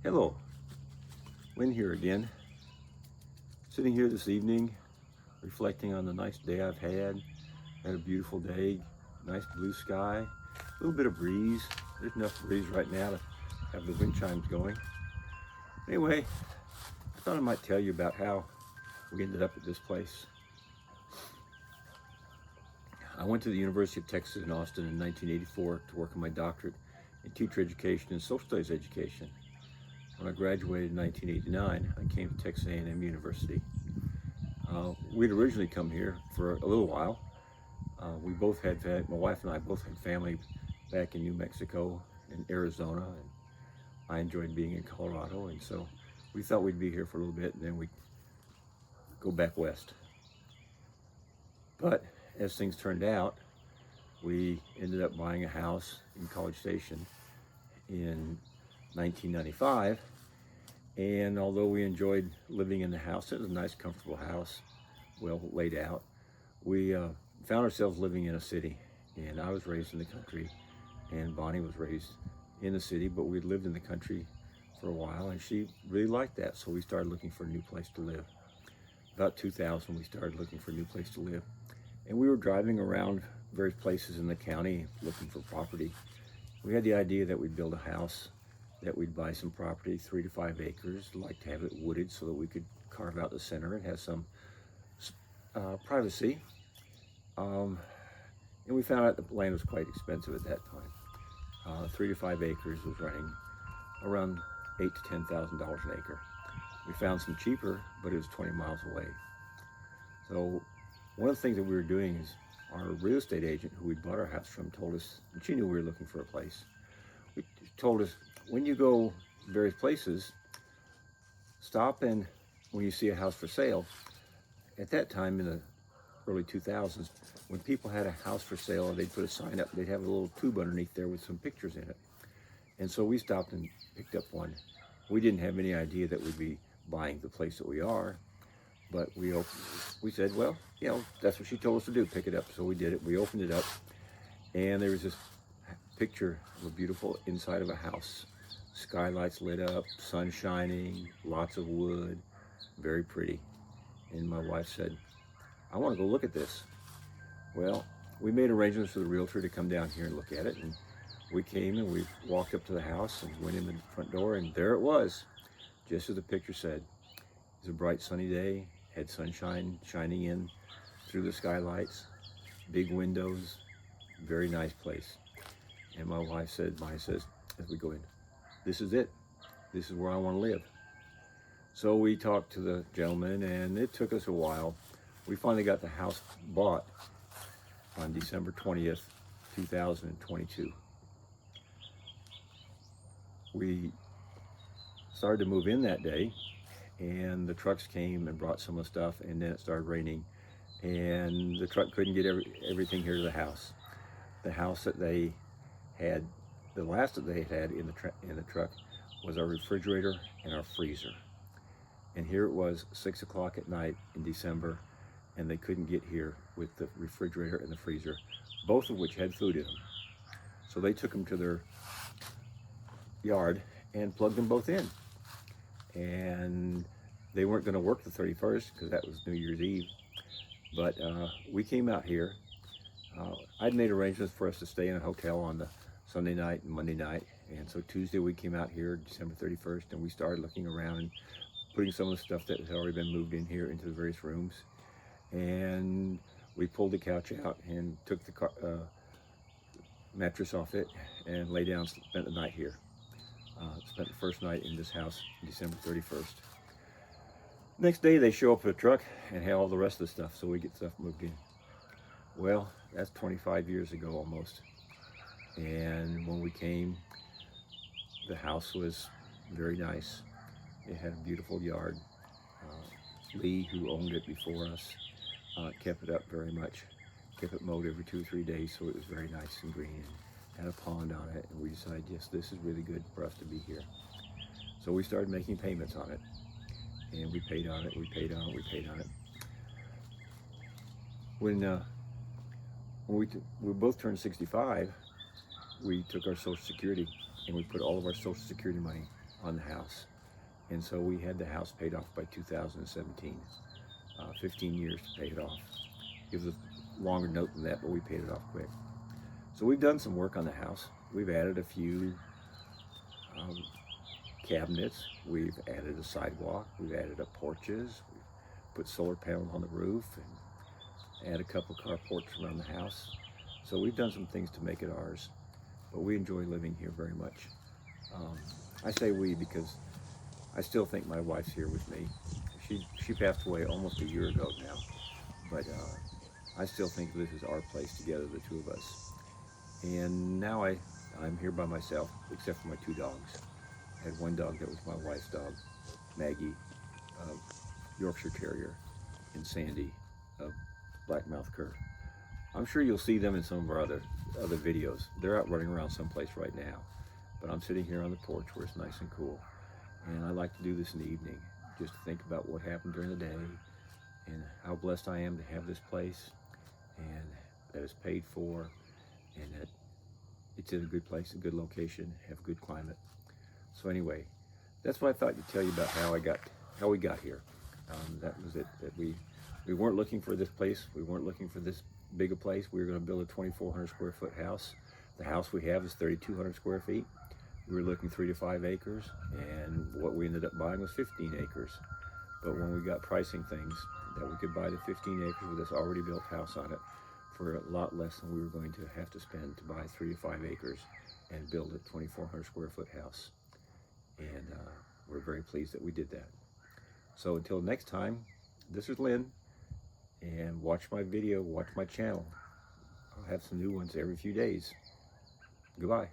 Hello, Lynn here again. Sitting here this evening, reflecting on the nice day I've had. Had a beautiful day, nice blue sky, a little bit of breeze. There's enough breeze right now to have the wind chimes going. Anyway, I thought I might tell you about how we ended up at this place. I went to the University of Texas in Austin in 1984 to work on my doctorate in teacher education and social studies education. When I graduated in 1989, I came to Texas A&M University. We'd originally come here for a little while. We both had, my wife and I both had family back in New Mexico and Arizona, and I enjoyed being in Colorado, and so we thought we'd be here for a little bit and then we'd go back west. But as things turned out, we ended up buying a house in College Station in 1995, and although we enjoyed living in the house, it was a nice comfortable house, well laid out, we found ourselves living in a city. And I was raised in the country and Bonnie was raised in the city, but we'd lived in the country for a while and she really liked that, so we started looking for a new place to live. About 2000 we started looking for a new place to live, and we were driving around various places in the county looking for property. We had the idea that we'd build a house, that we'd buy some property, 3 to 5 acres, like to have it wooded so that we could carve out the center and have some privacy. And we found out the land was quite expensive at that time. 3 to 5 acres was running around $8,000 to $10,000 an acre. We found some cheaper, but it was 20 miles away. So one of the things that we were doing is our real estate agent who we'd bought our house from told us, and she knew we were looking for a place, told us, when you go various places, stop and when you see a house for sale, at that time in the early 2000s, when people had a house for sale, they'd put a sign up, they'd have a little tube underneath there with some pictures in it. And so we stopped and picked up one. We didn't have any idea that we'd be buying the place that we are, but we said, well, you know, that's what she told us to do, pick it up. So we did it. We opened it up, and there was this picture of a beautiful inside of a house. Skylights lit up, sun shining, lots of wood, very pretty. And my wife said, I want to go look at this. Well, we made arrangements for the realtor to come down here and look at it, and we came and we walked up to the house and went in the front door, and there it was, just as the picture said. It was a bright sunny day, had sunshine shining in through the skylights, big windows, very nice place. And my wife said, Maya says, as we go in, this is it. This is where I want to live. So we talked to the gentleman, and it took us a while. We finally got the house bought on December 20th, 2022. We started to move in that day, and the trucks came and brought some of the stuff, and then it started raining, and the truck couldn't get everything here to the house. The house that they had, the last that they had in the truck was our refrigerator and our freezer. And here it was 6 o'clock at night in December, and they couldn't get here with the refrigerator and the freezer, both of which had food in them. So they took them to their yard and plugged them both in. And they weren't going to work the 31st because that was New Year's Eve. But we came out here. I'd made arrangements for us to stay in a hotel on the Sunday night and Monday night. And so Tuesday we came out here, December 31st, and we started looking around and putting some of the stuff that had already been moved in here into the various rooms. And we pulled the couch out and took the mattress off it and lay down, spent the night here. Spent the first night in this house, December 31st. Next day they show up with a truck and have all the rest of the stuff, so we get stuff moved in. Well, that's 25 years ago almost. And when we came, the house was very nice. It had a beautiful yard. Lee, who owned it before us, kept it up very much. Kept it mowed every 2 or 3 days, so it was very nice and green. Had a pond on it, and we decided, yes, this is really good for us to be here. So we started making payments on it, and we paid on it, we paid on it, we paid on it. When we both turned 65, we took our Social Security, and we put all of our Social Security money on the house. And so we had the house paid off by 2017, 15 years to pay it off. It was a longer note than that, but we paid it off quick. So we've done some work on the house. We've added a few cabinets. We've added a sidewalk. We've added up porches. We've put solar panels on the roof and add a couple carports around the house. So we've done some things to make it ours, but we enjoy living here very much. I say we because I still think my wife's here with me. She passed away almost a year ago now, but I still think this is our place together, the two of us. And now I'm here by myself, except for my two dogs. I had one dog that was my wife's dog, Maggie, a Yorkshire Terrier, and Sandy, a black-mouthed cur. I'm sure you'll see them in some of our other videos. They're out running around someplace right now, but I'm sitting here on the porch where it's nice and cool. And I like to do this in the evening, just to think about what happened during the day and how blessed I am to have this place and that it's paid for and that it's in a good place, a good location, have a good climate. So anyway, that's what I thought to tell you about how we got here. That was it. That we weren't looking for this place. We weren't looking for this big a place. We were going to build a 2,400 square foot house. The house we have is 3,200 square feet. We were looking 3 to 5 acres, and what we ended up buying was 15 acres. But when we got pricing things, that we could buy the 15 acres with this already built house on it for a lot less than we were going to have to spend to buy 3 to 5 acres and build a 2,400 square foot house. And we're very pleased that we did that. So until next time, this is Lynn, and watch my video, watch my channel. I'll have some new ones every few days. Goodbye.